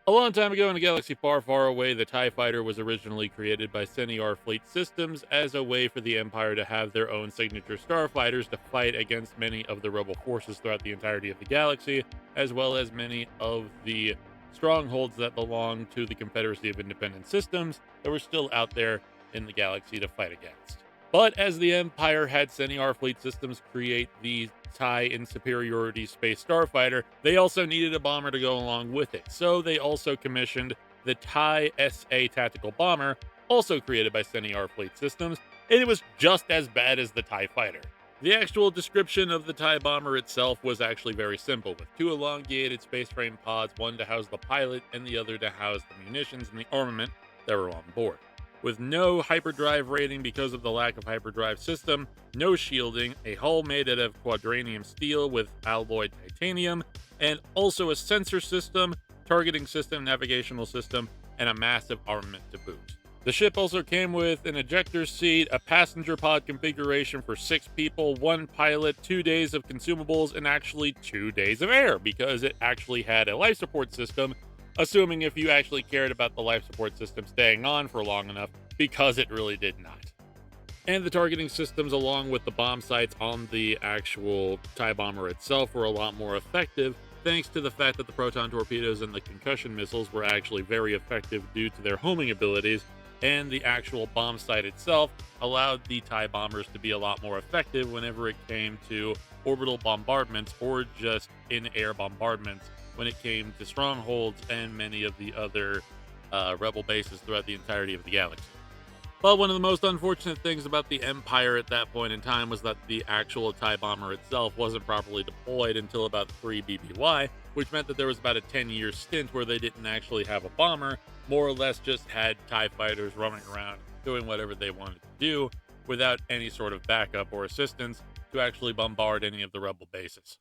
A long time ago in a galaxy far, far away, the TIE fighter was originally created by Senior Fleet Systems as a way for the Empire to have their own signature starfighters to fight against many of the rebel forces throughout the entirety of the galaxy, as well as many of the strongholds that belong to the Confederacy of Independent Systems that were still out there in the galaxy to fight against. But as the Empire had Senior Fleet Systems create the TIE in Superiority Space Starfighter, they also needed a bomber to go along with it. So they also commissioned the TIE SA Tactical Bomber, also created by Senior Fleet Systems, and it was just as bad as the TIE Fighter. The actual description of the TIE Bomber itself was actually very simple, with two elongated space frame pods, one to house the pilot and the other to house the munitions and the armament that were on board. With no hyperdrive rating because of the lack of hyperdrive system, no shielding, a hull made out of quadranium steel with alloyed titanium, and also a sensor system, targeting system, navigational system, and a massive armament to boot. The ship also came with an ejector seat, a passenger pod configuration for 6 people, 1 pilot, 2 days of consumables, and actually 2 days of air because it actually had a life support system, assuming if you actually cared about the life support system staying on for long enough, because it really did not. And the targeting systems, along with the bomb sights on the actual TIE bomber itself, were a lot more effective, thanks to the fact that the proton torpedoes and the concussion missiles were actually very effective due to their homing abilities, and the actual bomb sight itself allowed the TIE bombers to be a lot more effective whenever it came to orbital bombardments or just in-air bombardments when it came to strongholds and many of the other rebel bases throughout the entirety of the galaxy. But one of the most unfortunate things about the Empire at that point in time was that the actual TIE bomber itself wasn't properly deployed until about 3 BBY, which meant that there was about a 10-year stint where they didn't actually have a bomber, more or less just had TIE fighters roaming around doing whatever they wanted to do without any sort of backup or assistance to actually bombard any of the rebel bases.